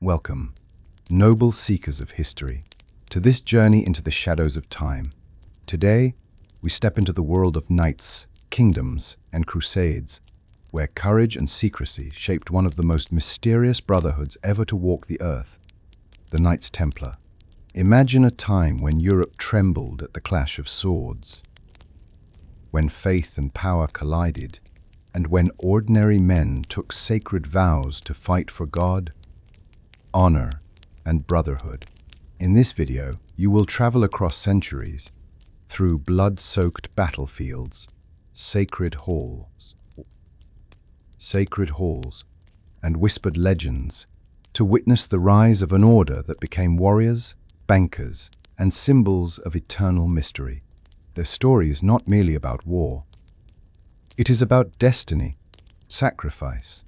Welcome, noble seekers of history, to this journey into the shadows of time. Today, we step into the world of knights, kingdoms, and crusades, where courage and secrecy shaped one of the most mysterious brotherhoods ever to walk the earth, the Knights Templar. Imagine a time when Europe trembled at the clash of swords, when faith and power collided, and when ordinary men took sacred vows to fight for God, honor, and brotherhood. In this video, you will travel across centuries, through blood-soaked battlefields, sacred halls, and whispered legends, to witness the rise of an order that became warriors, bankers, and symbols of eternal mystery. Their story is not merely about war. It is about destiny, sacrifice,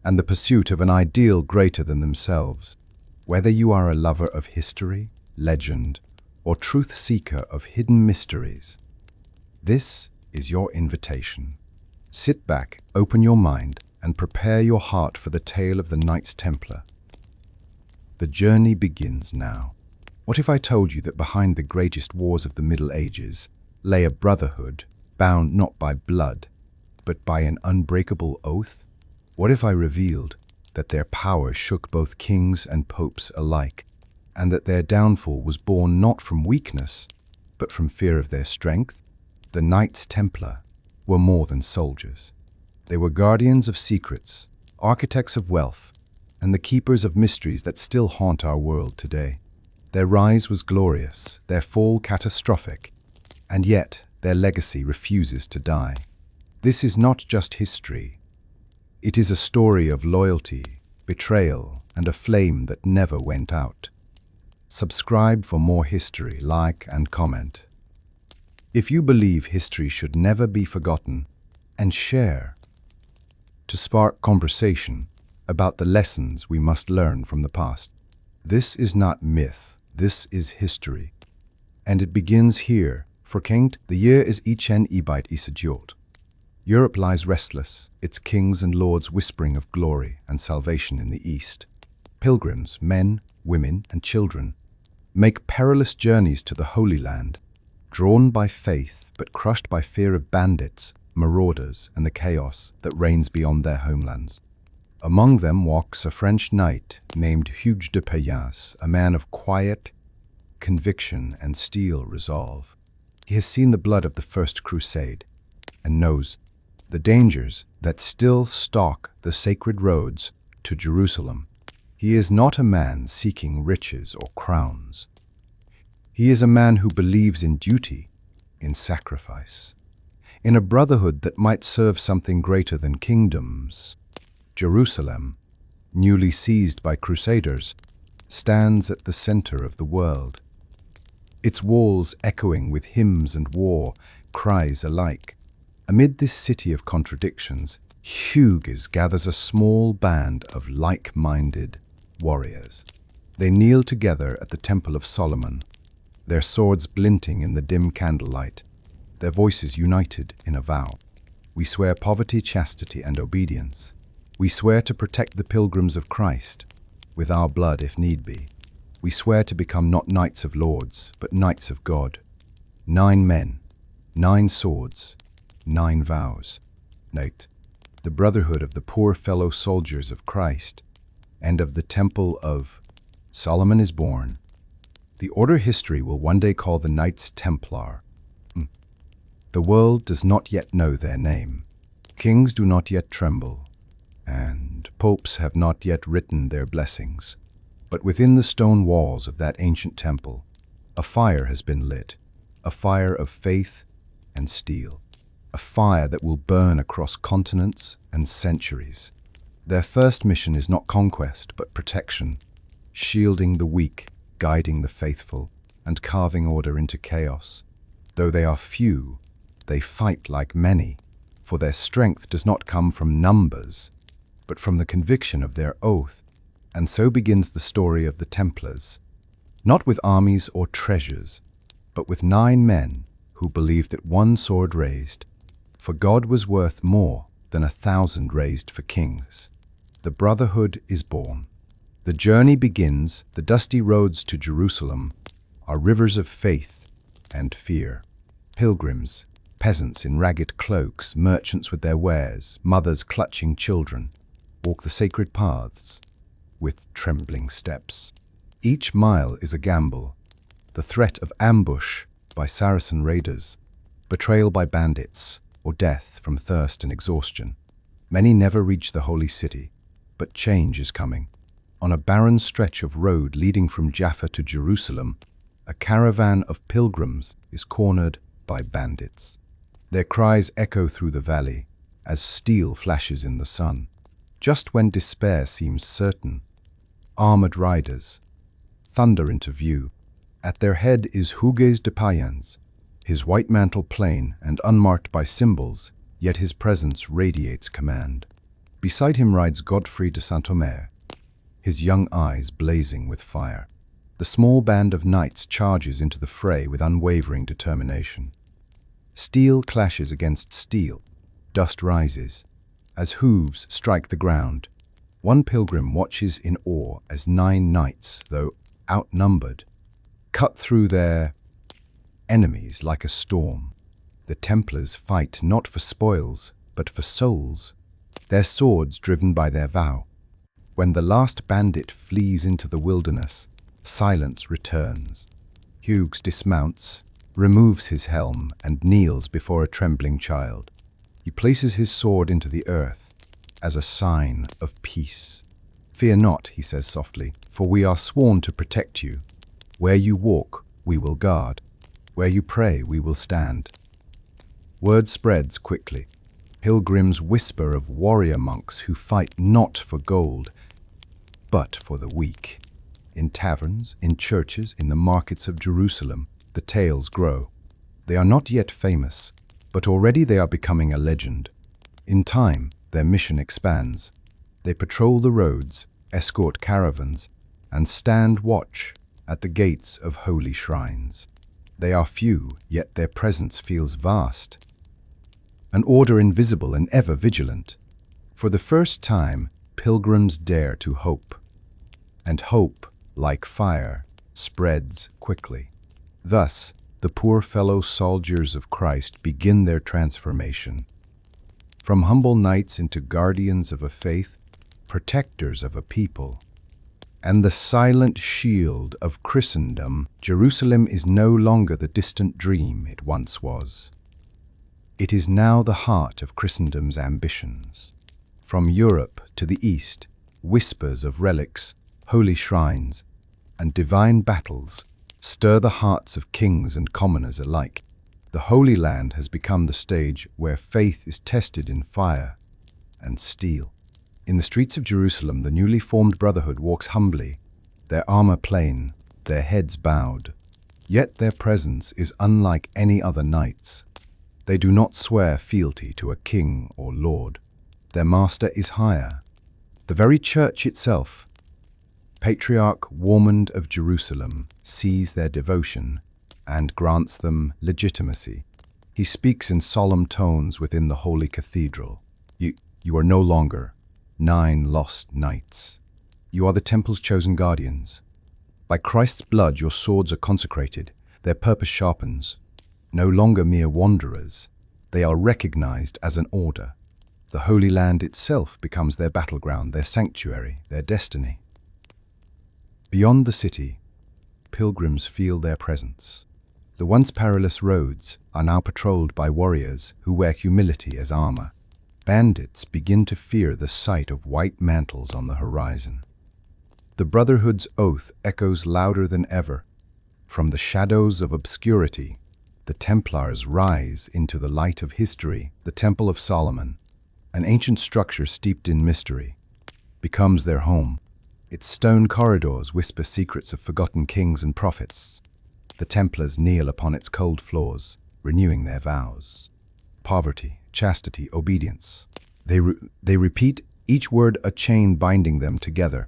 and the pursuit of an ideal greater than themselves. Whether you are a lover of history, legend, or truth seeker of hidden mysteries, this is your invitation. Sit back, open your mind, and prepare your heart for the tale of the Knights Templar. The journey begins now. What if I told you that behind the greatest wars of the Middle Ages lay a brotherhood bound not by blood, but by an unbreakable oath? What if I revealed that their power shook both kings and popes alike, and that their downfall was born not from weakness, but from fear of their strength? The Knights Templar were more than soldiers. They were guardians of secrets, architects of wealth, and the keepers of mysteries that still haunt our world today. Their rise was glorious, their fall catastrophic, and yet their legacy refuses to die. This is not just history. It is a story of loyalty, betrayal, and a flame that never went out. Subscribe for more history, like and comment. If you believe history should never be forgotten, and share to spark conversation about the lessons we must learn from the past. This is not myth, this is history. And it begins here, for Kengt, the year is Ichen Ibite Isajot. Europe lies restless, its kings and lords whispering of glory and salvation in the east. Pilgrims, men, women, and children, make perilous journeys to the Holy Land, drawn by faith but crushed by fear of bandits, marauders, and the chaos that reigns beyond their homelands. Among them walks a French knight named Hugues de Payens, a man of quiet conviction and steel resolve. He has seen the blood of the First Crusade and knows the dangers that still stalk the sacred roads to Jerusalem. He is not a man seeking riches or crowns. He is a man who believes in duty, in sacrifice, in a brotherhood that might serve something greater than kingdoms. Jerusalem, newly seized by crusaders, stands at the center of the world, its walls echoing with hymns and war cries alike. Amid this city of contradictions, Hugues gathers a small band of like-minded warriors. They kneel together at the Temple of Solomon, their swords glinting in the dim candlelight, their voices united in a vow. We swear poverty, chastity, and obedience. We swear to protect the pilgrims of Christ, with our blood if need be. We swear to become not knights of lords, but knights of God. 9 men, 9 swords, 9 vows. Note, the brotherhood of the poor fellow soldiers of Christ and of the Temple of Solomon is born. The order history will one day call the Knights Templar. The world does not yet know their name. Kings do not yet tremble, and popes have not yet written their blessings. But within the stone walls of that ancient temple, a fire has been lit, a fire of faith and steel, a fire that will burn across continents and centuries. Their first mission is not conquest, but protection, shielding the weak, guiding the faithful, and carving order into chaos. Though they are few, they fight like many, for their strength does not come from numbers, but from the conviction of their oath. And so begins the story of the Templars, not with armies or treasures, but with 9 men who believed that one sword raised for God was worth more than 1,000 raised for kings. The brotherhood is born. The The journey begins. The dusty roads to Jerusalem are rivers of faith and fear. Pilgrims, peasants in ragged cloaks, merchants with their wares, mothers clutching children, walk the sacred paths with trembling steps. Each mile is a gamble, the threat of ambush by Saracen raiders, betrayal by bandits, or death from thirst and exhaustion. Many never reach the holy city, but change is coming. On a barren stretch of road leading from Jaffa to Jerusalem, a caravan of pilgrims is cornered by bandits. Their cries echo through the valley as steel flashes in the sun. Just when despair seems certain, armored riders thunder into view. At their head is Hugues de Payens, his white mantle plain and unmarked by symbols, yet his presence radiates command. Beside him rides Godfrey de Saint-Omer, his young eyes blazing with fire. The small band of knights charges into the fray with unwavering determination. Steel clashes against steel. Dust rises as hooves strike the ground. One pilgrim watches in awe as 9 knights, though outnumbered, cut through their enemies like a storm. The Templars fight not for spoils, but for souls, their swords driven by their vow. When the last bandit flees into the wilderness, silence returns. Hugues dismounts, removes his helm, and kneels before a trembling child. He places his sword into the earth as a sign of peace. "Fear not," he says softly, "for we are sworn to protect you. Where you walk, we will guard. Where you pray, we will stand." Word spreads quickly. Pilgrims whisper of warrior monks who fight not for gold, but for the weak. In taverns, in churches, in the markets of Jerusalem, the tales grow. They are not yet famous, but already they are becoming a legend. In time, their mission expands. They patrol the roads, escort caravans, and stand watch at the gates of holy shrines. They are few, yet their presence feels vast. An order invisible and ever vigilant. For the first time, pilgrims dare to hope. And hope, like fire, spreads quickly. Thus, the poor fellow soldiers of Christ begin their transformation. From humble knights into guardians of a faith, protectors of a people, and the silent shield of Christendom, Jerusalem is no longer the distant dream it once was. It is now the heart of Christendom's ambitions. From Europe to the East, whispers of relics, holy shrines, and divine battles stir the hearts of kings and commoners alike. The Holy Land has become the stage where faith is tested in fire and steel. In the streets of Jerusalem, the newly formed brotherhood walks humbly, their armor plain, their heads bowed. Yet their presence is unlike any other knights. They do not swear fealty to a king or lord. Their master is higher. The very church itself, Patriarch Warmond of Jerusalem, sees their devotion and grants them legitimacy. He speaks in solemn tones within the holy cathedral. You are no longer 9 lost knights. You are the temple's chosen guardians. By Christ's blood your swords are consecrated, their purpose sharpens. No longer mere wanderers, they are recognized as an order. The Holy Land itself becomes their battleground, their sanctuary, their destiny. Beyond the city, pilgrims feel their presence. The once perilous roads are now patrolled by warriors who wear humility as armor. Bandits begin to fear the sight of white mantles on the horizon. The Brotherhood's oath echoes louder than ever. From the shadows of obscurity, the Templars rise into the light of history. The Temple of Solomon, an ancient structure steeped in mystery, becomes their home. Its stone corridors whisper secrets of forgotten kings and prophets. The Templars kneel upon its cold floors, renewing their vows. Poverty, chastity, obedience. They repeat, each word a chain binding them together.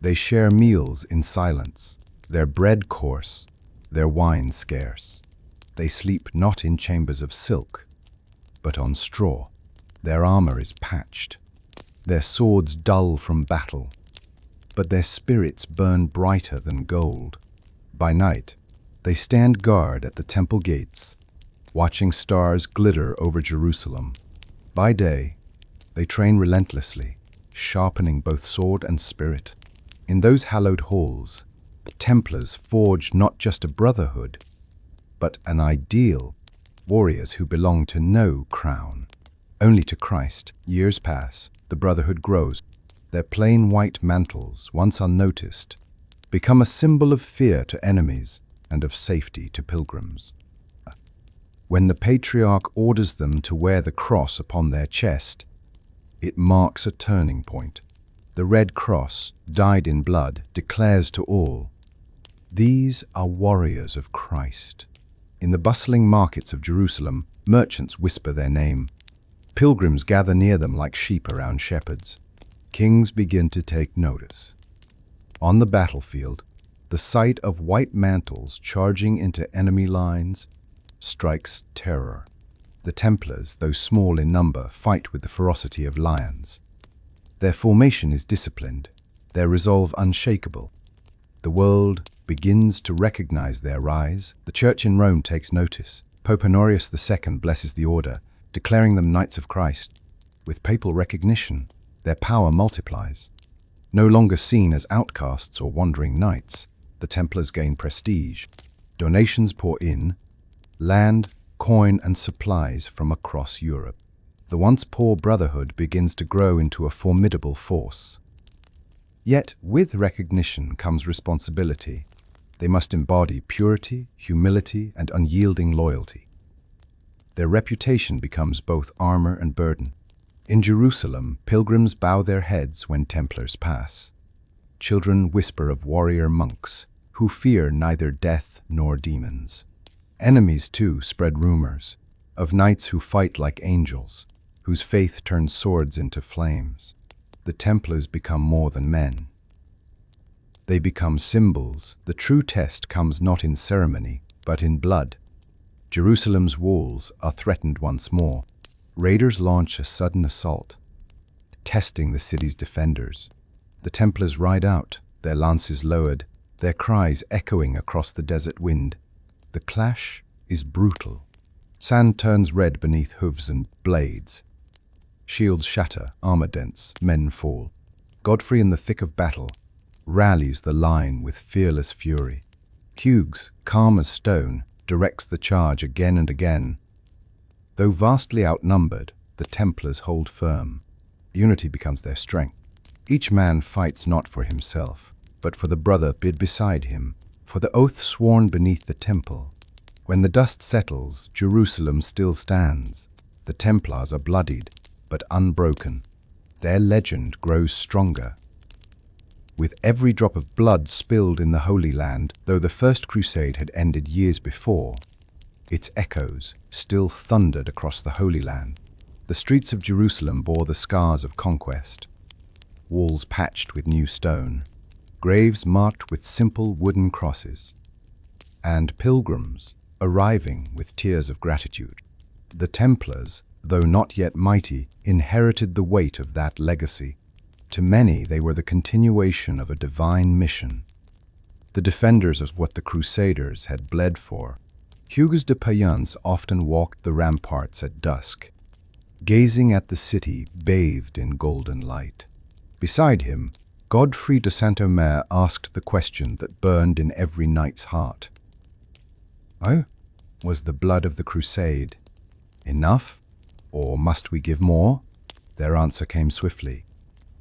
They share meals in silence, their bread coarse, their wine scarce. They sleep not in chambers of silk, but on straw. Their armor is patched, their swords dull from battle, but their spirits burn brighter than gold. By night, they stand guard at the temple gates, watching stars glitter over Jerusalem. By day, they train relentlessly, sharpening both sword and spirit. In those hallowed halls, the Templars forged not just a brotherhood, but an ideal, warriors who belong to no crown, only to Christ. Years pass, the brotherhood grows. Their plain white mantles, once unnoticed, become a symbol of fear to enemies and of safety to pilgrims. When the patriarch orders them to wear the cross upon their chest, it marks a turning point. The red cross, dyed in blood, declares to all, "These are warriors of Christ." In the bustling markets of Jerusalem, merchants whisper their name. Pilgrims gather near them like sheep around shepherds. Kings begin to take notice. On the battlefield, the sight of white mantles charging into enemy lines strikes terror. The Templars, though small in number, fight with the ferocity of lions. Their formation is disciplined, their resolve unshakable. The world begins to recognize their rise. The Church in Rome takes notice. Pope Honorius II blesses the order, declaring them Knights of Christ. With papal recognition, their power multiplies. No longer seen as outcasts or wandering knights, the Templars gain prestige. Donations pour in, land, coin, and supplies from across Europe. The once poor brotherhood begins to grow into a formidable force. Yet, with recognition comes responsibility. They must embody purity, humility, and unyielding loyalty. Their reputation becomes both armor and burden. In Jerusalem, pilgrims bow their heads when Templars pass. Children whisper of warrior monks who fear neither death nor demons. Enemies, too, spread rumors of knights who fight like angels, whose faith turns swords into flames. The Templars become more than men. They become symbols. The true test comes not in ceremony, but in blood. Jerusalem's walls are threatened once more. Raiders launch a sudden assault, testing the city's defenders. The Templars ride out, their lances lowered, their cries echoing across the desert wind. The clash is brutal. Sand turns red beneath hooves and blades. Shields shatter, armor dents, men fall. Godfrey, in the thick of battle, rallies the line with fearless fury. Hugues, calm as stone, directs the charge again and again. Though vastly outnumbered, the Templars hold firm. Unity becomes their strength. Each man fights not for himself, but for the brother beside him, for the oath sworn beneath the temple. When the dust settles, Jerusalem still stands. The Templars are bloodied, but unbroken. Their legend grows stronger. With every drop of blood spilled in the Holy Land, though the First Crusade had ended years before, its echoes still thundered across the Holy Land. The streets of Jerusalem bore the scars of conquest. Walls patched with new stone, graves marked with simple wooden crosses, and pilgrims arriving with tears of gratitude. The Templars, though not yet mighty, inherited the weight of that legacy. To many, they were the continuation of a divine mission, the defenders of what the Crusaders had bled for. Hugues de Payens often walked the ramparts at dusk, gazing at the city bathed in golden light. Beside him, Godfrey de Saint-Omer asked the question that burned in every knight's heart. Oh, was the blood of the crusade enough, or must we give more? Their answer came swiftly.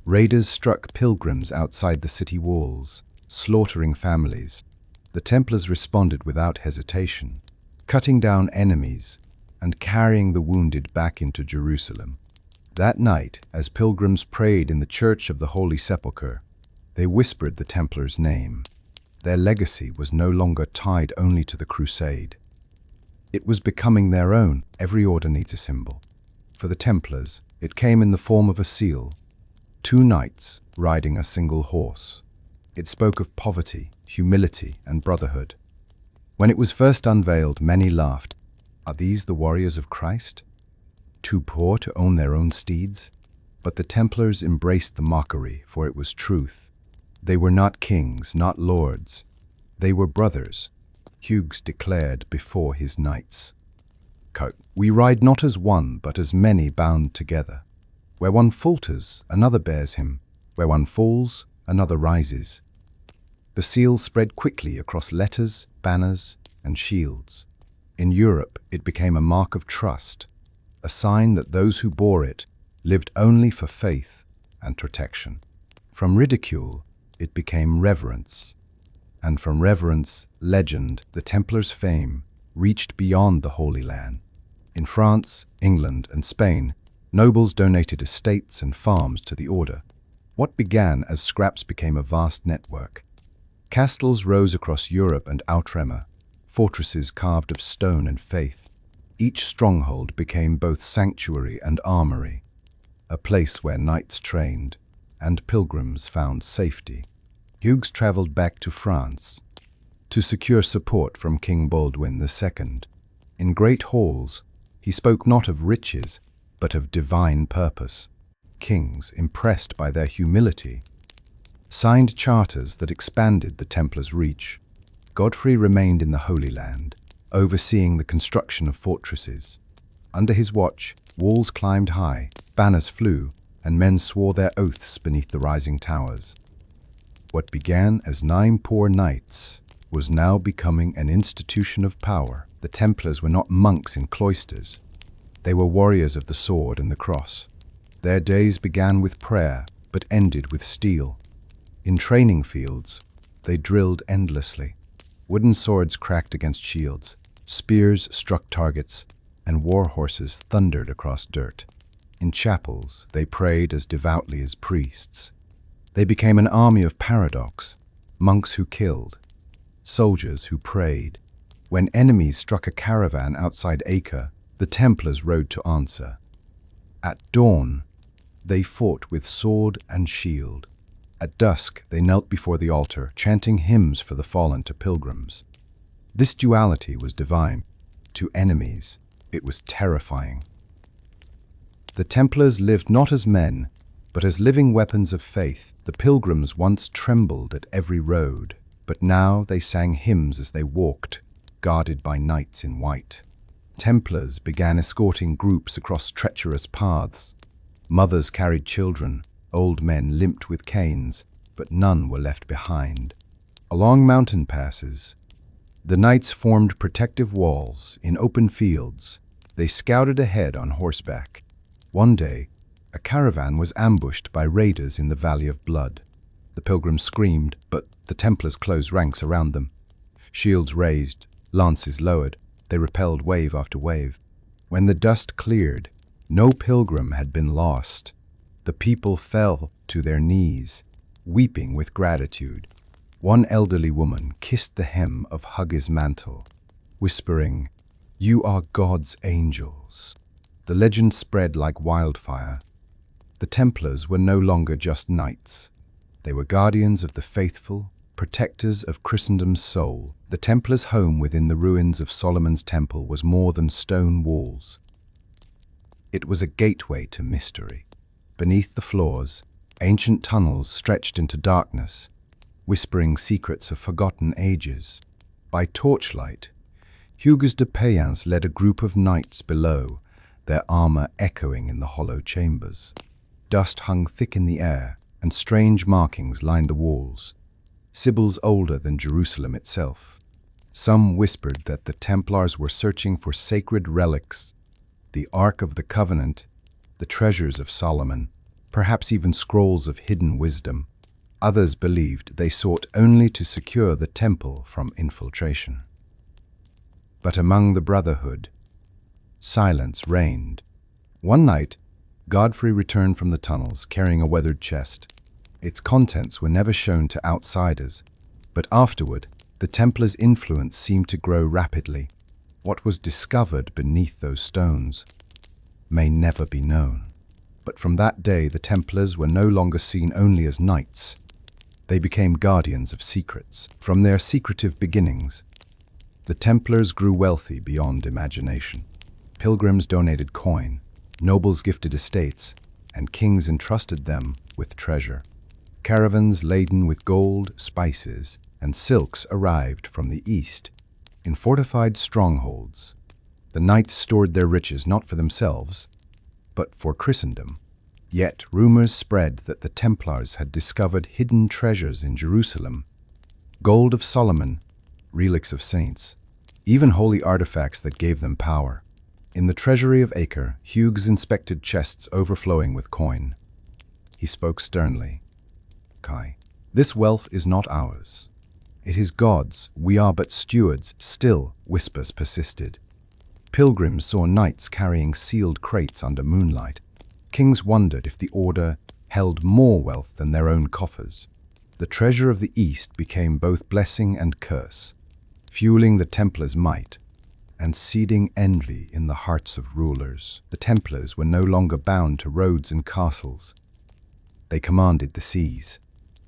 Raiders struck pilgrims outside the city walls, slaughtering families. The Templars responded without hesitation, cutting down enemies and carrying the wounded back into Jerusalem. That night, as pilgrims prayed in the Church of the Holy Sepulchre, they whispered the Templars' name. Their legacy was no longer tied only to the crusade. It was becoming their own. Every order needs a symbol. For the Templars, it came in the form of a seal, 2 knights riding a single horse. It spoke of poverty, humility, and brotherhood. When it was first unveiled, many laughed. Are these the warriors of Christ? Too poor to own their own steeds? But the Templars embraced the mockery, for it was truth. They were not kings, not lords. They were brothers, Hugues declared before his knights. We ride not as one, but as many bound together. Where one falters, another bears him. Where one falls, another rises. The seal spread quickly across letters, banners, and shields. In Europe, it became a mark of trust, a sign that those who bore it lived only for faith and protection. From ridicule, it became reverence. And from reverence, legend, the Templars' fame reached beyond the Holy Land. In France, England, and Spain, nobles donated estates and farms to the order. What began as scraps became a vast network. Castles rose across Europe and Outremer, fortresses carved of stone and faith. Each stronghold became both sanctuary and armory, a place where knights trained and pilgrims found safety. Hugues traveled back to France to secure support from King Baldwin II. In great halls, he spoke not of riches, but of divine purpose. Kings, impressed by their humility, signed charters that expanded the Templars' reach. Godfrey remained in the Holy Land, overseeing the construction of fortresses. Under his watch, walls climbed high, banners flew, and men swore their oaths beneath the rising towers. What began as 9 poor knights was now becoming an institution of power. The Templars were not monks in cloisters. They were warriors of the sword and the cross. Their days began with prayer, but ended with steel. In training fields, they drilled endlessly. Wooden swords cracked against shields, spears struck targets, and war horses thundered across dirt. In chapels, they prayed as devoutly as priests. They became an army of paradox, monks who killed, soldiers who prayed. When enemies struck a caravan outside Acre, the Templars rode to answer. At dawn, they fought with sword and shield. At dusk, they knelt before the altar, chanting hymns for the fallen to pilgrims. This duality was divine. To enemies, it was terrifying. The Templars lived not as men, but as living weapons of faith. The pilgrims once trembled at every road, but now they sang hymns as they walked, guarded by knights in white. Templars began escorting groups across treacherous paths. Mothers carried children, old men limped with canes, but none were left behind. Along mountain passes, the knights formed protective walls. In open fields, they scouted ahead on horseback. One day, a caravan was ambushed by raiders in the Valley of Blood. The pilgrims screamed, but the Templars closed ranks around them. Shields raised, lances lowered, they repelled wave after wave. When the dust cleared, no pilgrim had been lost. The people fell to their knees, weeping with gratitude. One elderly woman kissed the hem of Hugues' mantle, whispering, "You are God's angels." The legend spread like wildfire. The Templars were no longer just knights. They were guardians of the faithful, protectors of Christendom's soul. The Templars' home within the ruins of Solomon's Temple was more than stone walls. It was a gateway to mystery. Beneath the floors, ancient tunnels stretched into darkness, whispering secrets of forgotten ages. By torchlight, Hugues de Payens led a group of knights below, their armor echoing in the hollow chambers. Dust hung thick in the air, and strange markings lined the walls, symbols older than Jerusalem itself. Some whispered that the Templars were searching for sacred relics, the Ark of the Covenant, the treasures of Solomon, perhaps even scrolls of hidden wisdom. Others believed they sought only to secure the temple from infiltration. But among the Brotherhood, silence reigned. One night, Godfrey returned from the tunnels carrying a weathered chest. Its contents were never shown to outsiders, but afterward, the Templars' influence seemed to grow rapidly. What was discovered beneath those stones may never be known. But from that day, the Templars were no longer seen only as knights. They became guardians of secrets. From their secretive beginnings, the Templars grew wealthy beyond imagination. Pilgrims donated coin, nobles gifted estates, and kings entrusted them with treasure. Caravans laden with gold, spices, and silks arrived from the east. In fortified strongholds, the knights stored their riches not for themselves, but for Christendom. Yet rumors spread that the Templars had discovered hidden treasures in Jerusalem, gold of Solomon, relics of saints, even holy artifacts that gave them power. In the treasury of Acre, Hugues inspected chests overflowing with coin. He spoke sternly. "Kai, this wealth is not ours. It is God's. We are but stewards." Still, whispers persisted. Pilgrims saw knights carrying sealed crates under moonlight. Kings wondered if the order held more wealth than their own coffers. The treasure of the East became both blessing and curse, fueling the Templars' might and seeding envy in the hearts of rulers. The Templars were no longer bound to roads and castles. They commanded the seas.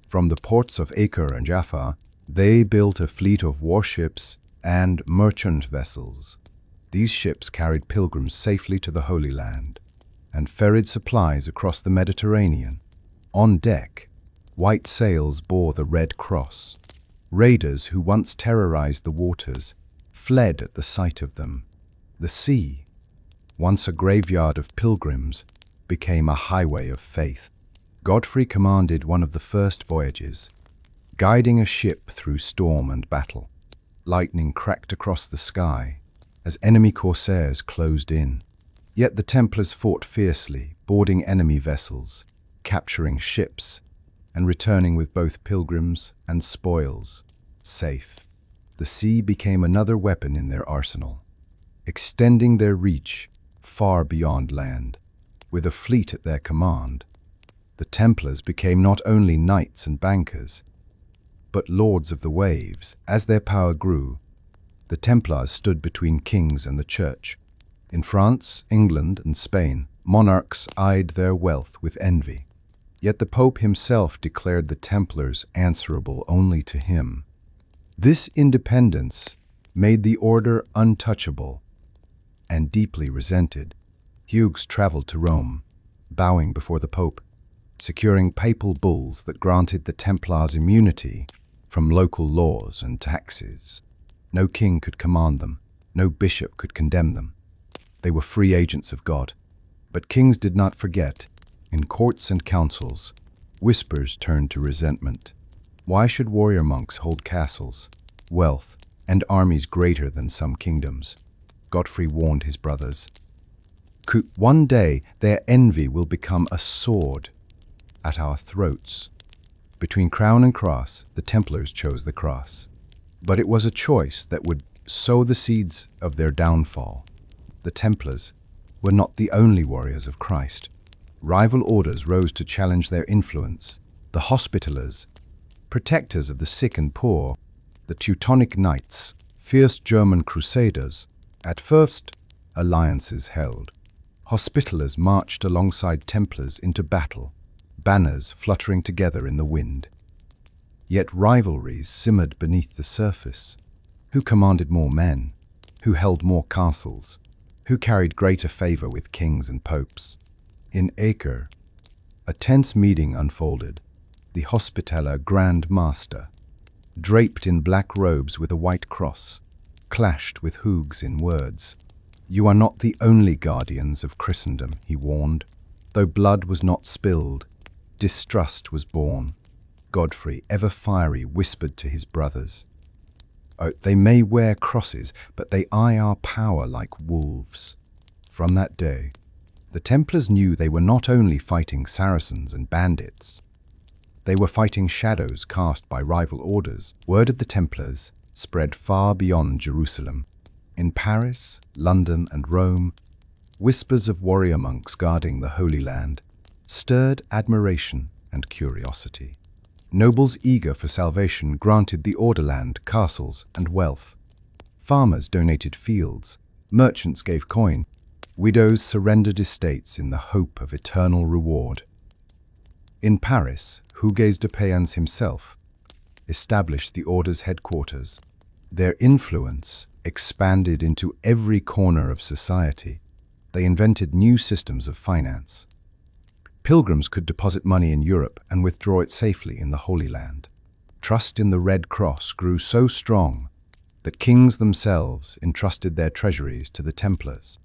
From the ports of Acre and Jaffa, they built a fleet of warships and merchant vessels. These ships carried pilgrims safely to the Holy Land and ferried supplies across the Mediterranean. On deck, white sails bore the Red Cross. Raiders who once terrorized the waters fled at the sight of them. The sea, once a graveyard of pilgrims, became a highway of faith. Godfrey commanded one of the first voyages, guiding a ship through storm and battle. Lightning cracked across the sky as enemy corsairs closed in. Yet the Templars fought fiercely, boarding enemy vessels, capturing ships, and returning with both pilgrims and spoils safe. The sea became another weapon in their arsenal, extending their reach far beyond land. With a fleet at their command, the Templars became not only knights and bankers, but lords of the waves. As their power grew, the Templars stood between kings and the church. In France, England, and Spain, monarchs eyed their wealth with envy. Yet the Pope himself declared the Templars answerable only to him. This independence made the order untouchable and deeply resented. Hugues traveled to Rome, bowing before the Pope, securing papal bulls that granted the Templars immunity from local laws and taxes. No king could command them, no bishop could condemn them. They were free agents of God. But kings did not forget. In courts and councils, whispers turned to resentment. Why should warrior monks hold castles, wealth, and armies greater than some kingdoms? Godfrey warned his brothers. One day their envy will become a sword at our throats. Between crown and cross, the Templars chose the cross. But it was a choice that would sow the seeds of their downfall. The Templars were not the only warriors of Christ. Rival orders rose to challenge their influence. The Hospitallers, protectors of the sick and poor, the Teutonic Knights, fierce German crusaders. At first, alliances held. Hospitallers marched alongside Templars into battle, banners fluttering together in the wind. Yet rivalries simmered beneath the surface. Who commanded more men? Who held more castles? Who carried greater favor with kings and popes? In Acre, a tense meeting unfolded. The Hospitaller Grand Master, draped in black robes with a white cross, clashed with Hugues in words. "You are not the only guardians of Christendom," he warned. Though blood was not spilled, distrust was born. Godfrey, ever fiery, whispered to his brothers, "Oh, they may wear crosses, but they eye our power like wolves." From that day, the Templars knew they were not only fighting Saracens and bandits. They were fighting shadows cast by rival orders. Word of the Templars spread far beyond Jerusalem. In Paris, London, and Rome, whispers of warrior monks guarding the Holy Land stirred admiration and curiosity. Nobles eager for salvation granted the order land, castles, and wealth. Farmers donated fields, merchants gave coin, widows surrendered estates in the hope of eternal reward. In Paris, Hugues de Payens himself established the order's headquarters. Their influence expanded into every corner of society. They invented new systems of finance. Pilgrims could deposit money in Europe and withdraw it safely in the Holy Land. Trust in the Red Cross grew so strong that kings themselves entrusted their treasuries to the Templars.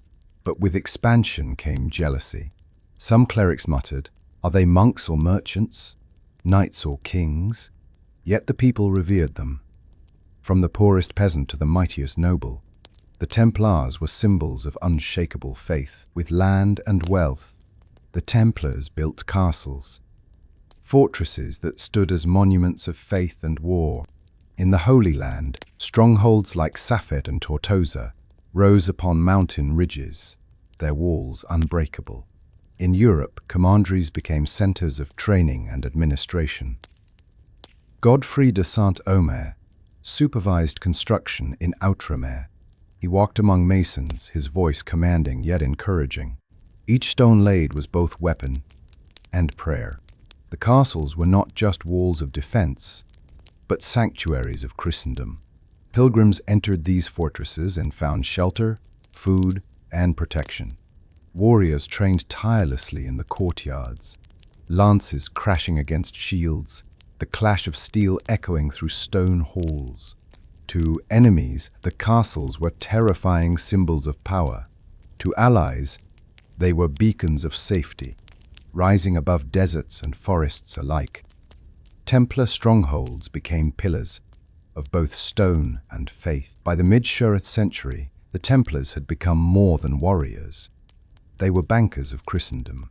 But with expansion came jealousy. Some clerics muttered, "Are they monks or merchants? Knights or kings?" Yet the people revered them. From the poorest peasant to the mightiest noble, the Templars were symbols of unshakable faith. With land and wealth, the Templars built castles, fortresses that stood as monuments of faith and war. In the Holy Land, strongholds like Safed and Tortosa rose upon mountain ridges, their walls unbreakable. In Europe, commanderies became centers of training and administration. Godfrey de Saint-Omer supervised construction in Outremer. He walked among masons, his voice commanding yet encouraging. Each stone laid was both weapon and prayer. The castles were not just walls of defense, but sanctuaries of Christendom. Pilgrims entered these fortresses and found shelter, food, and protection. Warriors trained tirelessly in the courtyards, lances crashing against shields, the clash of steel echoing through stone halls. To enemies, the castles were terrifying symbols of power. To allies, they were beacons of safety, rising above deserts and forests alike. Templar strongholds became pillars of both stone and faith. By the mid-14th century, the Templars had become more than warriors. They were bankers of Christendom.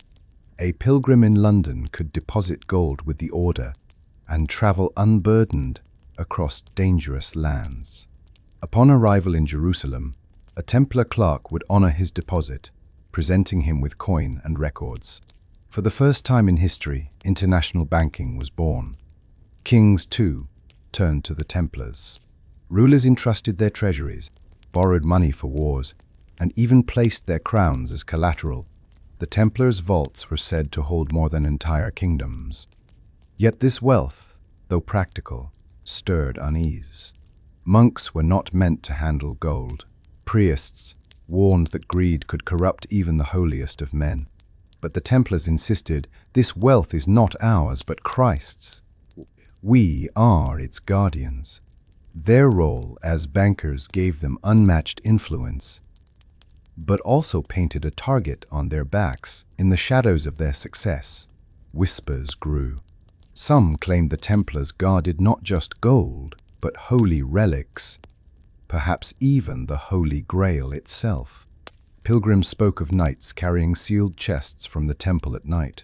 A pilgrim in London could deposit gold with the order and travel unburdened across dangerous lands. Upon arrival in Jerusalem, a Templar clerk would honor his deposit, presenting him with coin and records. For the first time in history, international banking was born. Kings, too, turned to the Templars. Rulers entrusted their treasuries, borrowed money for wars, and even placed their crowns as collateral. The Templars' vaults were said to hold more than entire kingdoms. Yet this wealth, though practical, stirred unease. Monks were not meant to handle gold. Priests warned that greed could corrupt even the holiest of men. But the Templars insisted, "This wealth is not ours, but Christ's. We are its guardians." Their role as bankers gave them unmatched influence, but also painted a target on their backs. In the shadows of their success, whispers grew. Some claimed the Templars guarded not just gold, but holy relics, perhaps even the Holy Grail itself. Pilgrims spoke of knights carrying sealed chests from the temple at night.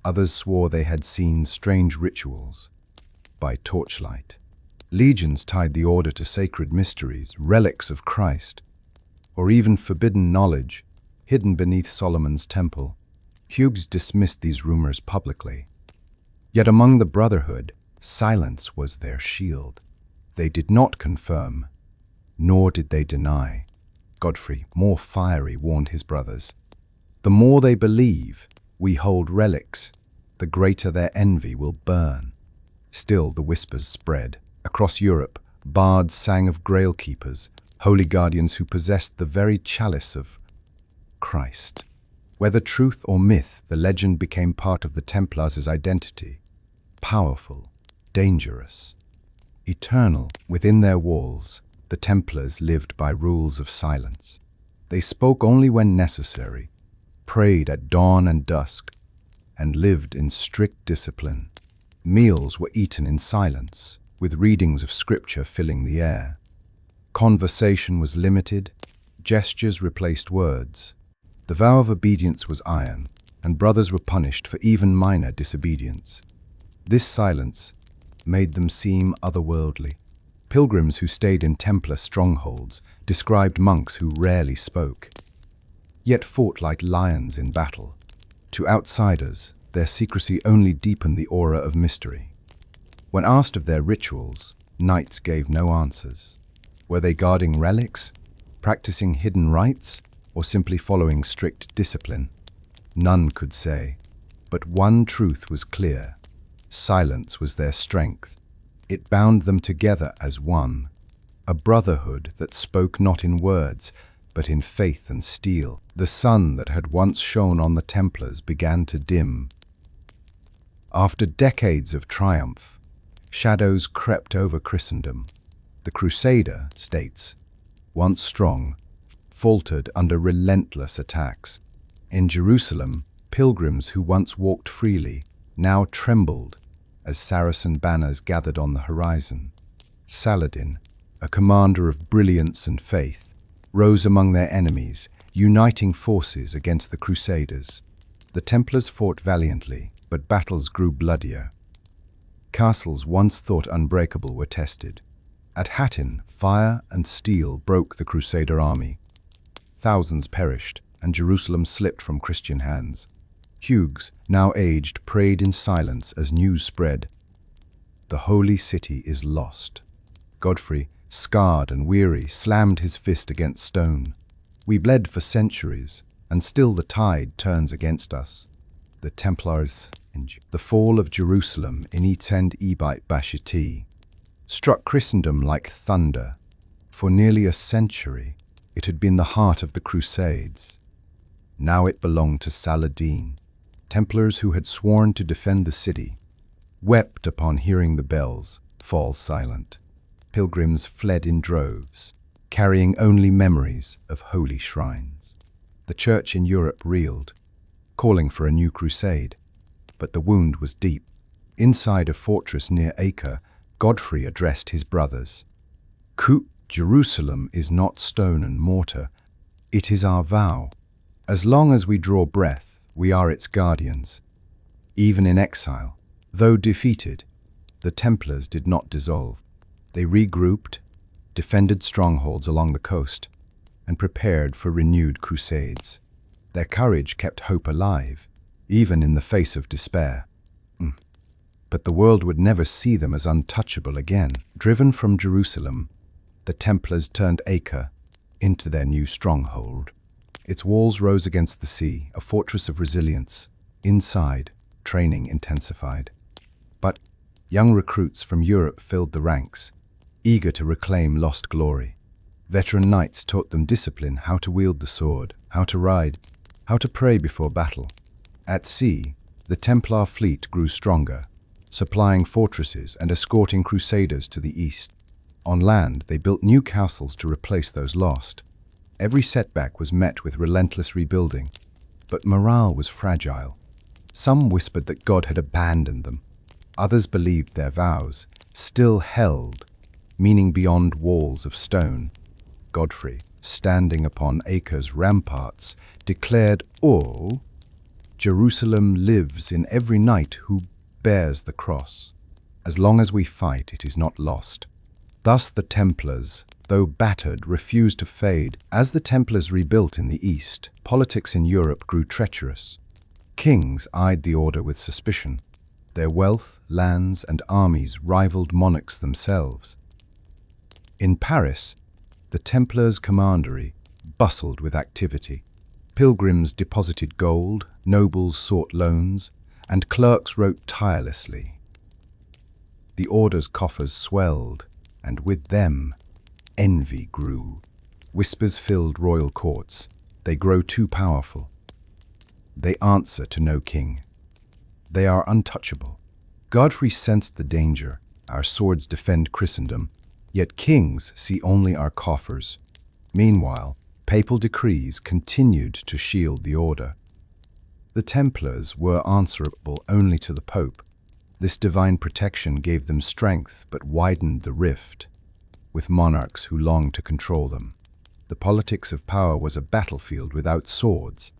Others swore they had seen strange rituals by torchlight. Legions tied the order to sacred mysteries, relics of Christ, or even forbidden knowledge hidden beneath Solomon's temple. Hugues dismissed these rumors publicly. Yet among the brotherhood, silence was their shield. They did not confirm, nor did they deny. Godfrey, more fiery, warned his brothers, "The more they believe we hold relics, the greater their envy will burn." Still the whispers spread. Across Europe, bards sang of grail keepers, holy guardians who possessed the very chalice of Christ. Whether truth or myth, the legend became part of the Templars' identity. Powerful, dangerous, eternal. Within their walls, the Templars lived by rules of silence. They spoke only when necessary, prayed at dawn and dusk, and lived in strict discipline. Meals were eaten in silence, with readings of scripture filling the air. Conversation was limited, gestures replaced words. The vow of obedience was iron, and brothers were punished for even minor disobedience. This silence made them seem otherworldly. Pilgrims who stayed in Templar strongholds described monks who rarely spoke, yet fought like lions in battle. To outsiders, their secrecy only deepened the aura of mystery. When asked of their rituals, knights gave no answers. Were they guarding relics, practicing hidden rites, or simply following strict discipline? None could say. But one truth was clear. Silence was their strength. It bound them together as one, a brotherhood that spoke not in words, but in faith and steel. The sun that had once shone on the Templars began to dim, After decades of triumph, shadows crept over Christendom. The Crusader states, once strong, faltered under relentless attacks. In Jerusalem, pilgrims who once walked freely now trembled as Saracen banners gathered on the horizon. Saladin, a commander of brilliance and faith, rose among their enemies, uniting forces against the Crusaders. The Templars fought valiantly, but battles grew bloodier. Castles once thought unbreakable were tested. At Hattin, fire and steel broke the Crusader army. Thousands perished, and Jerusalem slipped from Christian hands. Hugues, now aged, prayed in silence as news spread. The holy city is lost. Godfrey, scarred and weary, slammed his fist against stone. We bled for centuries, and still the tide turns against us. The Templars, the fall of Jerusalem in Etend Ebite Bashiti, struck Christendom like thunder. For nearly a century, it had been the heart of the Crusades. Now it belonged to Saladin. Templars who had sworn to defend the city wept upon hearing the bells fall silent. Pilgrims fled in droves, carrying only memories of holy shrines. The church in Europe reeled, calling for a new crusade. But the wound was deep. Inside a fortress near Acre, Godfrey addressed his brothers. Jerusalem is not stone and mortar. It is our vow. As long as we draw breath, we are its guardians. Even in exile, though defeated, the Templars did not dissolve. They regrouped, defended strongholds along the coast, and prepared for renewed crusades. Their courage kept hope alive, even in the face of despair. But the world would never see them as untouchable again. Driven from Jerusalem, the Templars turned Acre into their new stronghold. Its walls rose against the sea, a fortress of resilience. Inside, training intensified. But young recruits from Europe filled the ranks, eager to reclaim lost glory. Veteran knights taught them discipline, how to wield the sword, how to ride, how to pray before battle. At sea, the Templar fleet grew stronger, supplying fortresses and escorting crusaders to the east. On land, they built new castles to replace those lost. Every setback was met with relentless rebuilding, but morale was fragile. Some whispered that God had abandoned them. Others believed their vows still held, meaning beyond walls of stone. Godfrey, standing upon Acre's ramparts, declared, "Oh, Jerusalem lives in every knight who bears the cross. As long as we fight, it is not lost." Thus the Templars, though battered, refused to fade. As the Templars rebuilt in the East, politics in Europe grew treacherous. Kings eyed the order with suspicion. Their wealth, lands, and armies rivaled monarchs themselves. In Paris, the Templars' commandery bustled with activity. Pilgrims deposited gold, nobles sought loans, and clerks wrote tirelessly. The order's coffers swelled, and with them, envy grew. Whispers filled royal courts. They grow too powerful. They answer to no king. They are untouchable. Godfrey sensed the danger. Our swords defend Christendom, yet kings see only our coffers. Meanwhile, papal decrees continued to shield the order. The Templars were answerable only to the Pope. This divine protection gave them strength but widened the rift with monarchs who longed to control them. The politics of power was a battlefield without swords,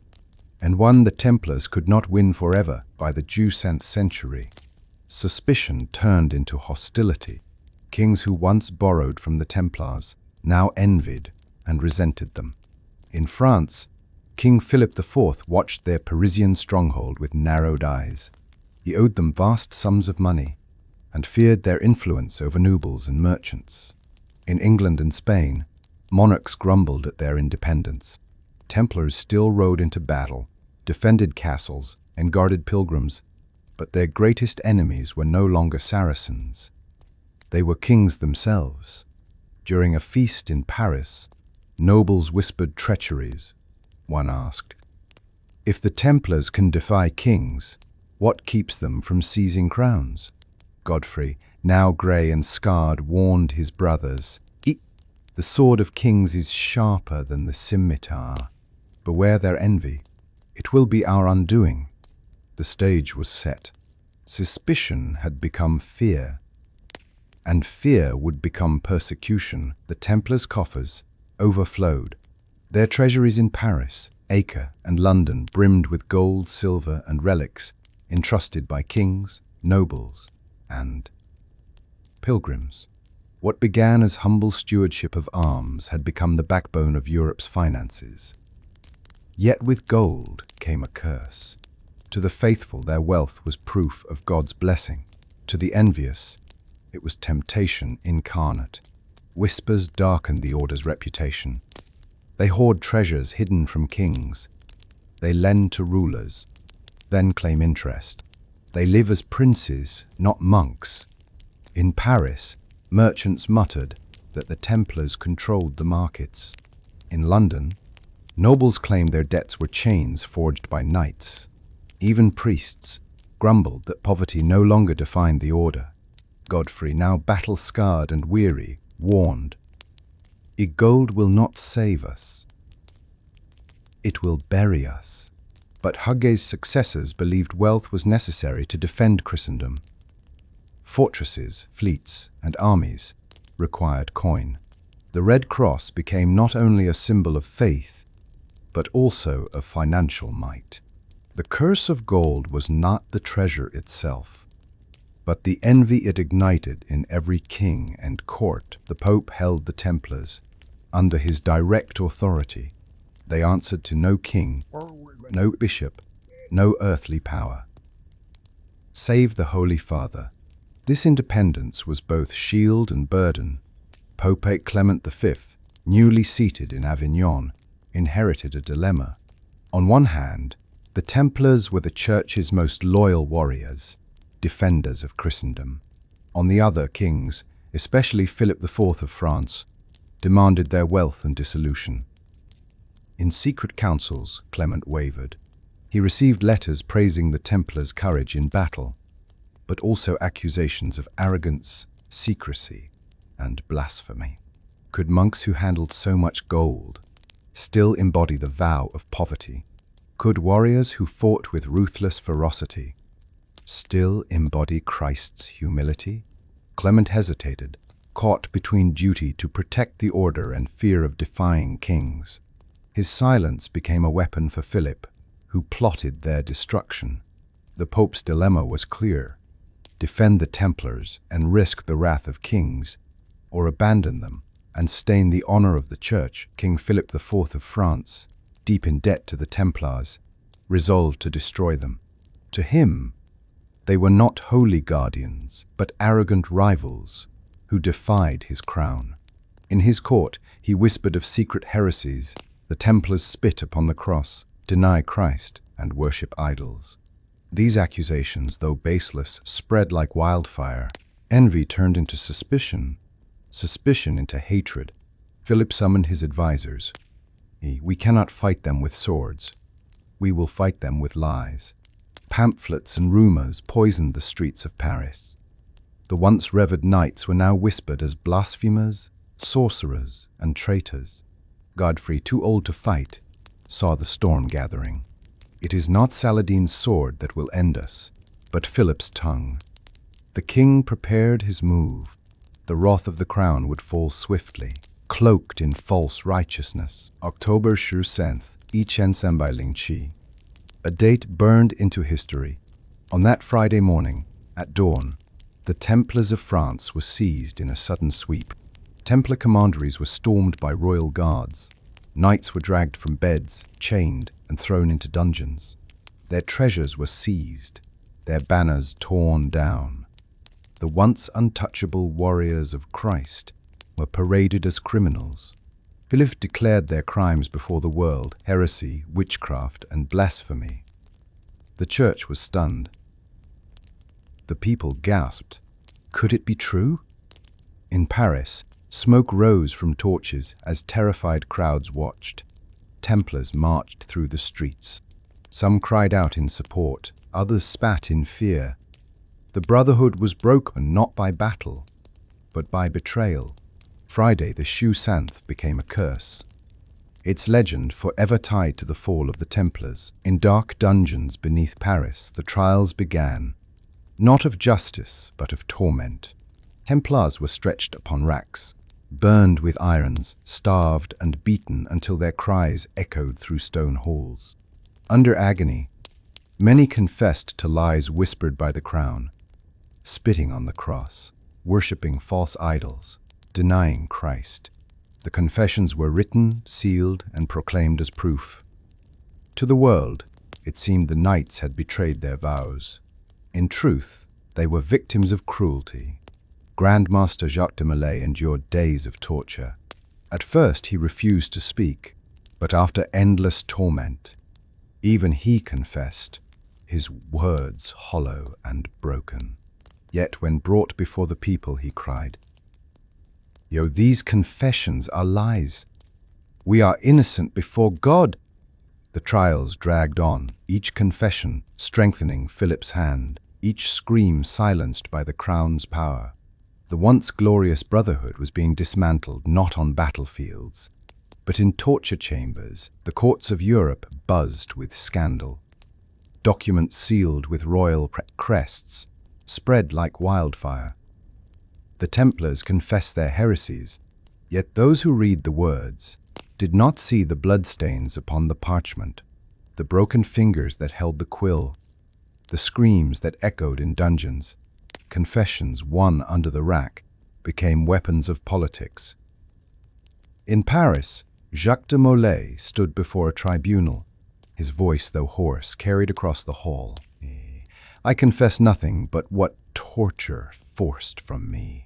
and one the Templars could not win forever. By the 10th century, suspicion turned into hostility. Kings who once borrowed from the Templars now envied and resented them. In France, King Philip IV watched their Parisian stronghold with narrowed eyes. He owed them vast sums of money and feared their influence over nobles and merchants. In England and Spain, monarchs grumbled at their independence. Templars still rode into battle, defended castles, and guarded pilgrims, but their greatest enemies were no longer Saracens. They were kings themselves. During a feast in Paris, nobles whispered treacheries. One asked, "If the Templars can defy kings, What keeps them from seizing crowns? Godfrey, now grey and scarred, warned his brothers, The sword of kings is sharper than the scimitar. Beware their envy. It will be our undoing." The stage was set. Suspicion had become fear, and fear would become persecution. The Templars' coffers overflowed. Their treasuries in Paris, Acre, and London brimmed with gold, silver, and relics entrusted by kings, nobles, and pilgrims. What began as humble stewardship of arms had become the backbone of Europe's finances. Yet with gold came a curse. To the faithful, their wealth was proof of God's blessing. To the envious, it was temptation incarnate. Whispers darkened the order's reputation. They hoard treasures hidden from kings. They lend to rulers, then claim interest. They live as princes, not monks. In Paris, merchants muttered that the Templars controlled the markets. In London, nobles claimed their debts were chains forged by knights. Even priests grumbled that poverty no longer defined the order. Godfrey, now battle-scarred and weary, warned, Gold will not save us. It will bury us." But Hugues' successors believed wealth was necessary to defend Christendom. Fortresses, fleets, and armies required coin. The Red Cross became not only a symbol of faith, but also of financial might. The curse of gold was not the treasure itself, but the envy it ignited in every king and court. The Pope held the Templars under his direct authority. They answered to no king, no bishop, no earthly power, save the Holy Father. This independence was both shield and burden. Pope Clement V, newly seated in Avignon, inherited a dilemma. On one hand, the Templars were the Church's most loyal warriors, defenders of Christendom. On the other, kings, especially Philip IV of France, demanded their wealth and dissolution. In secret councils, Clement wavered. He received letters praising the Templars' courage in battle, but also accusations of arrogance, secrecy, and blasphemy. Could monks who handled so much gold still embody the vow of poverty? Could warriors who fought with ruthless ferocity still embody Christ's humility? Clement hesitated, caught between duty to protect the order and fear of defying kings. His silence became a weapon for Philip, who plotted their destruction. The Pope's dilemma was clear: defend the Templars and risk the wrath of kings, or abandon them and stain the honor of the Church. King Philip IV of France, deep in debt to the Templars, resolved to destroy them. To him, they were not holy guardians, but arrogant rivals who defied his crown. In his court, he whispered of secret heresies. The Templars spit upon the cross, deny Christ, and worship idols. These accusations, though baseless, spread like wildfire. Envy turned into suspicion, suspicion into hatred. Philip summoned his advisors. "We cannot fight them with swords. We will fight them with lies." Pamphlets and rumors poisoned the streets of Paris. The once revered knights were now whispered as blasphemers, sorcerers, and traitors. Godfrey, too old to fight, saw the storm gathering. It is not Saladin's sword that will end us, but Philip's tongue. The king prepared his move. The wrath of the crown would fall swiftly, cloaked in false righteousness. October 7th, 1575. A date burned into history. On that Friday morning, at dawn, the Templars of France were seized in a sudden sweep. Templar commanderies were stormed by royal guards. Knights were dragged from beds, chained, and thrown into dungeons. Their treasures were seized, their banners torn down. The once untouchable warriors of Christ were paraded as criminals. Philip declared their crimes before the world: heresy, witchcraft, and blasphemy. The Church was stunned. The people gasped. Could it be true? In Paris, smoke rose from torches as terrified crowds watched. Templars marched through the streets. Some cried out in support, Others spat in fear. The brotherhood was broken not by battle, but by betrayal. Friday the Shoe Santh became a curse, its legend forever tied to the fall of the Templars. In dark dungeons beneath Paris, the trials began, not of justice, but of torment. Templars were stretched upon racks, burned with irons, starved and beaten until their cries echoed through stone halls. Under agony, many confessed to lies whispered by the crown, spitting on the cross, worshipping false idols, denying Christ. The confessions were written, sealed, and proclaimed as proof. To the world, it seemed the knights had betrayed their vows. In truth, they were victims of cruelty. Grand Master Hugues de Payens endured days of torture. At first he refused to speak, but after endless torment, even he confessed, his words hollow and broken. Yet when brought before the people, he cried, these confessions are lies. We are innocent before God." The trials dragged on, each confession strengthening Philip's hand, each scream silenced by the crown's power. The once glorious brotherhood was being dismantled not on battlefields, but in torture chambers. The courts of Europe buzzed with scandal. Documents sealed with royal crests spread like wildfire. The Templars confessed their heresies, yet those who read the words did not see the bloodstains upon the parchment, the broken fingers that held the quill, the screams that echoed in dungeons. Confessions won under the rack became weapons of politics. In Paris, Hugues de Payens stood before a tribunal. His voice, though hoarse, carried across the hall. "I confess nothing but what torture forced from me.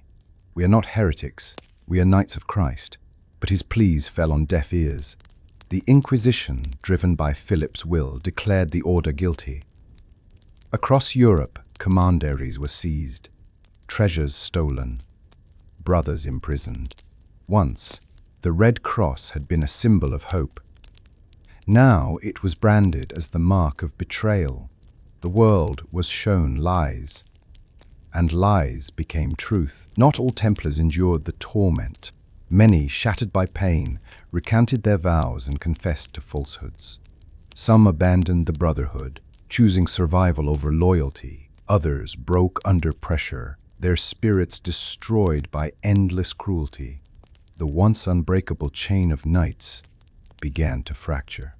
We are not heretics, we are knights of Christ." But his pleas fell on deaf ears. The Inquisition, driven by Philip's will, declared the order guilty. Across Europe, commanderies were seized, treasures stolen, brothers imprisoned. Once, the Red Cross had been a symbol of hope. Now it was branded as the mark of betrayal. The world was shown lies, and lies became truth. Not all Templars endured the torment. Many, shattered by pain, recanted their vows and confessed to falsehoods. Some abandoned the brotherhood, choosing survival over loyalty. Others broke under pressure, their spirits destroyed by endless cruelty. The once unbreakable chain of knights began to fracture.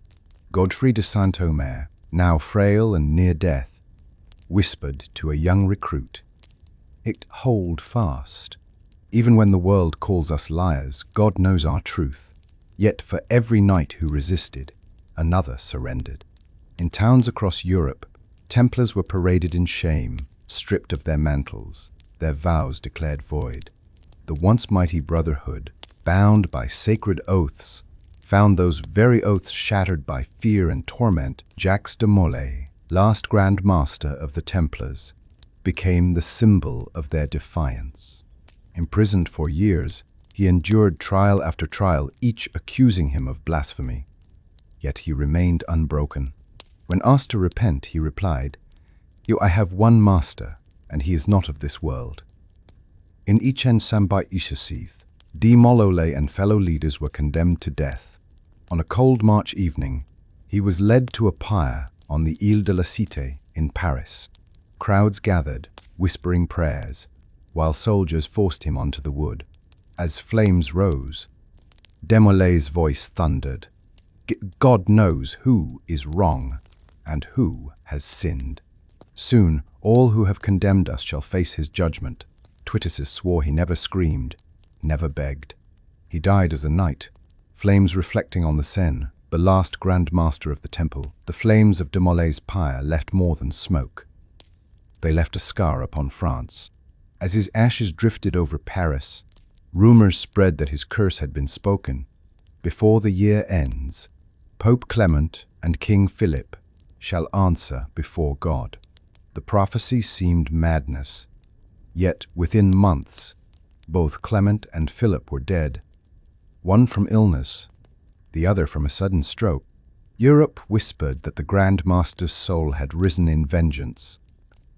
Godfrey de Saint-Omer, now frail and near death, whispered to a young recruit, "Hold fast. Even when the world calls us liars, God knows our truth." Yet for every knight who resisted, another surrendered. In towns across Europe, Templars were paraded in shame, stripped of their mantles, their vows declared void. The once mighty brotherhood, bound by sacred oaths, found those very oaths shattered by fear and torment. Hugues de Payens, last Grand Master of the Templars, became the symbol of their defiance. Imprisoned for years, he endured trial after trial, each accusing him of blasphemy. Yet he remained unbroken. When asked to repent, he replied, "I have one master, and he is not of this world." In Ichensambai-Ishasith, de Molole and fellow leaders were condemned to death. On a cold March evening, he was led to a pyre on the Ile de la Cité in Paris. Crowds gathered, whispering prayers, while soldiers forced him onto the wood. As flames rose, de Mole's voice thundered, "God knows who is wrong and who has sinned. Soon, all who have condemned us shall face his judgment." Twitices swore he never screamed, never begged. He died as a knight, flames reflecting on the Seine, the last Grand Master of the Temple. The flames of de Mole's pyre left more than smoke. They left a scar upon France. As his ashes drifted over Paris, rumors spread that his curse had been spoken. Before the year ends, Pope Clement and King Philip shall answer before God. The prophecy seemed madness, yet within months, both Clement and Philip were dead, one from illness, the other from a sudden stroke. Europe whispered that the Grand Master's soul had risen in vengeance.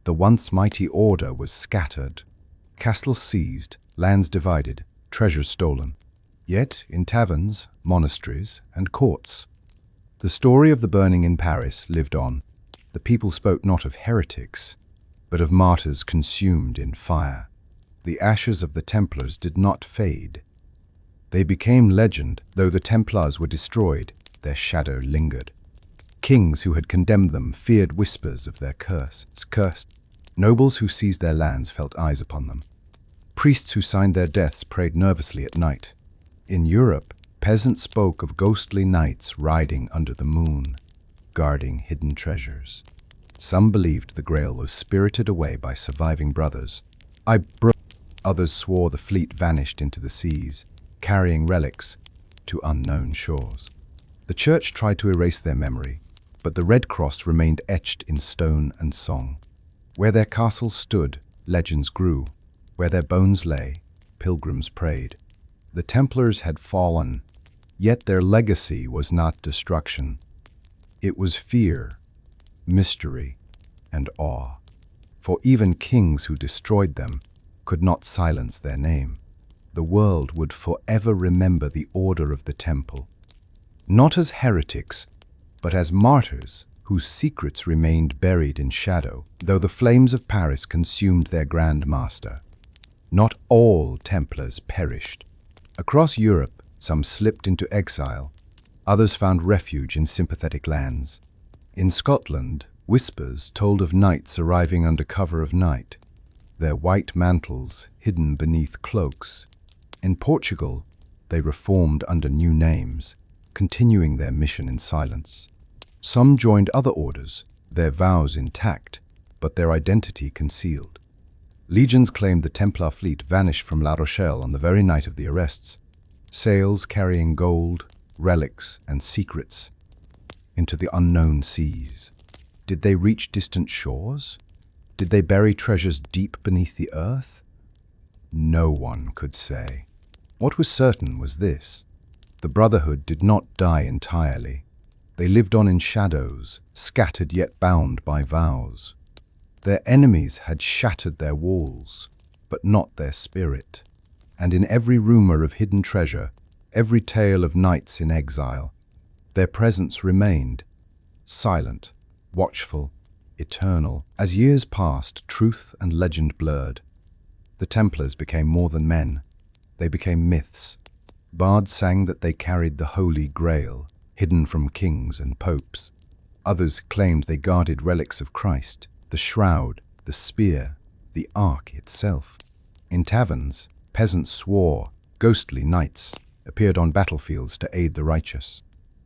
The once mighty order was scattered, castles seized, lands divided, treasures stolen. Yet, in taverns, monasteries, and courts, the story of the burning in Paris lived on. The people spoke not of heretics, but of martyrs consumed in fire. The ashes of the Templars did not fade. They became legend. Though the Templars were destroyed, their shadow lingered. Kings who had condemned them feared whispers of their curse. Nobles who seized their lands felt eyes upon them. Priests who signed their deaths prayed nervously at night. In Europe, peasants spoke of ghostly knights riding under the moon, guarding hidden treasures. Some believed the Grail was spirited away by surviving brothers. Others swore the fleet vanished into the seas, carrying relics to unknown shores. The church tried to erase their memory, but the Red Cross remained etched in stone and song. Where their castles stood, legends grew. Where their bones lay, pilgrims prayed. The Templars had fallen, yet their legacy was not destruction. It was fear, mystery, and awe. For even kings who destroyed them could not silence their name. The world would forever remember the Order of the Temple, not as heretics, but as martyrs whose secrets remained buried in shadow, though the flames of Paris consumed their Grand Master. Not all Templars perished. Across Europe, some slipped into exile, others found refuge in sympathetic lands. In Scotland, whispers told of knights arriving under cover of night, their white mantles hidden beneath cloaks. In Portugal, they reformed under new names, continuing their mission in silence. Some joined other orders, their vows intact, but their identity concealed. Legions claimed the Templar fleet vanished from La Rochelle on the very night of the arrests, sails carrying gold, relics, and secrets into the unknown seas. Did they reach distant shores? Did they bury treasures deep beneath the earth? No one could say. What was certain was this: the Brotherhood did not die entirely. They lived on in shadows, scattered yet bound by vows. Their enemies had shattered their walls, but not their spirit. And in every rumor of hidden treasure, every tale of knights in exile, their presence remained, silent, watchful, eternal. As years passed, truth and legend blurred. The Templars became more than men. They became myths. Bards sang that they carried the Holy Grail, hidden from kings and popes. Others claimed they guarded relics of Christ, the shroud, the spear, the ark itself. In taverns, peasants swore ghostly knights appeared on battlefields to aid the righteous.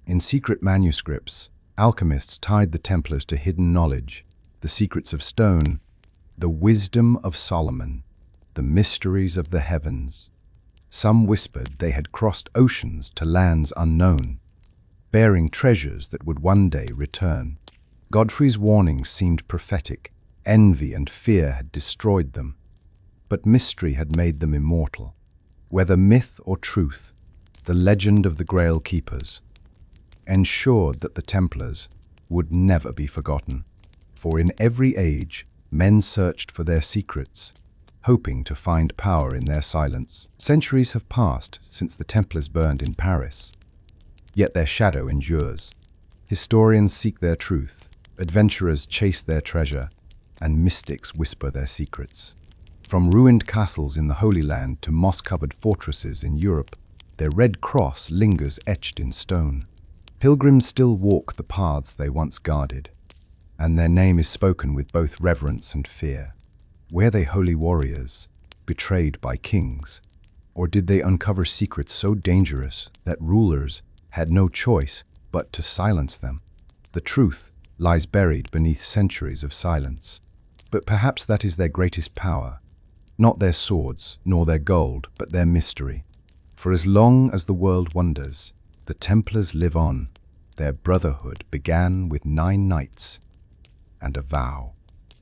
In secret manuscripts, alchemists tied the Templars to hidden knowledge, the secrets of stone, the wisdom of Solomon, the mysteries of the heavens. Some whispered they had crossed oceans to lands unknown, bearing treasures that would one day return. Godfrey's warnings seemed prophetic. Envy and fear had destroyed them, but mystery had made them immortal. Whether myth or truth, the legend of the Grail Keepers ensured that the Templars would never be forgotten. For in every age, men searched for their secrets, hoping to find power in their silence. Centuries have passed since the Templars burned in Paris, yet their shadow endures. Historians seek their truth, adventurers chase their treasure, and mystics whisper their secrets. From ruined castles in the Holy Land to moss-covered fortresses in Europe, their red cross lingers etched in stone. Pilgrims still walk the paths they once guarded, and their name is spoken with both reverence and fear. Were they holy warriors, betrayed by kings? Or did they uncover secrets so dangerous that rulers had no choice but to silence them? The truth lies buried beneath centuries of silence. But perhaps that is their greatest power, not their swords nor their gold, but their mystery. For as long as the world wonders, the Templars live on. Their brotherhood began with 9 knights and a vow.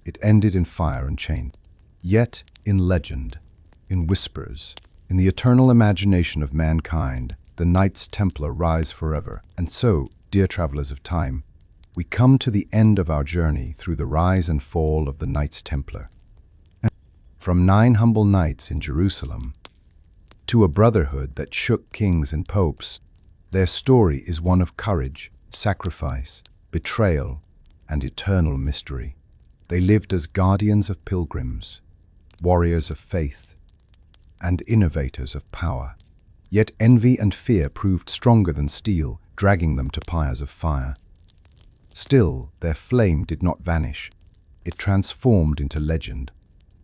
It ended in fire and chain. Yet, in legend, in whispers, in the eternal imagination of mankind, the Knights Templar rise forever. And so, dear travelers of time, we come to the end of our journey through the rise and fall of the Knights Templar. From 9 humble knights in Jerusalem to a brotherhood that shook kings and popes, their story is one of courage, sacrifice, betrayal, and eternal mystery. They lived as guardians of pilgrims, warriors of faith, and innovators of power. Yet envy and fear proved stronger than steel, dragging them to pyres of fire. Still, their flame did not vanish. It transformed into legend,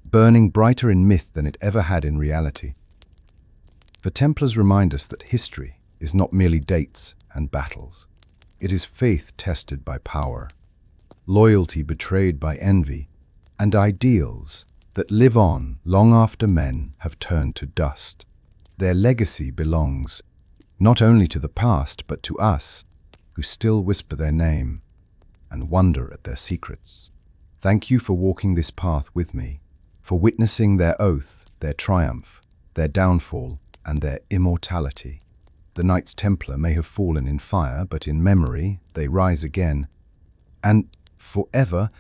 burning brighter in myth than it ever had in reality. The Templars remind us that history is not merely dates and battles. It is faith tested by power, loyalty betrayed by envy, and ideals that live on long after men have turned to dust. Their legacy belongs not only to the past but to us, who still whisper their name and wonder at their secrets. Thank you for walking this path with me, for witnessing their oath, their triumph, their downfall, and their immortality. The Knights Templar may have fallen in fire, but in memory they rise again, and forever